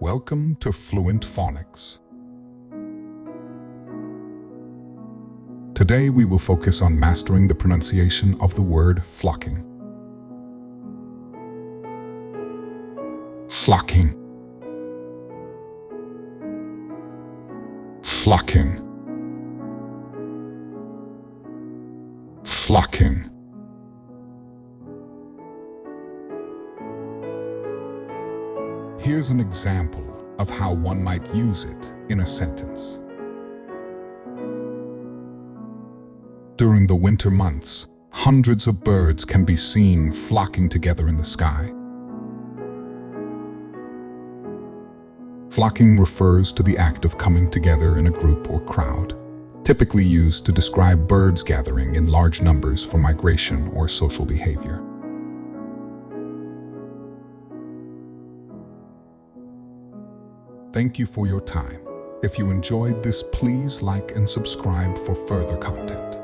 Welcome to Fluent Phonics. Today we will focus on mastering the pronunciation of the word flocking. Flocking. Flocking. Flocking. Here's an example of how one might use it in a sentence. During the winter months, hundreds of birds can be seen flocking together in the sky. Flocking refers to the act of coming together in a group or crowd, typically used to describe birds gathering in large numbers for migration or social behavior. Thank you for your time. If you enjoyed this, please like and subscribe for further content.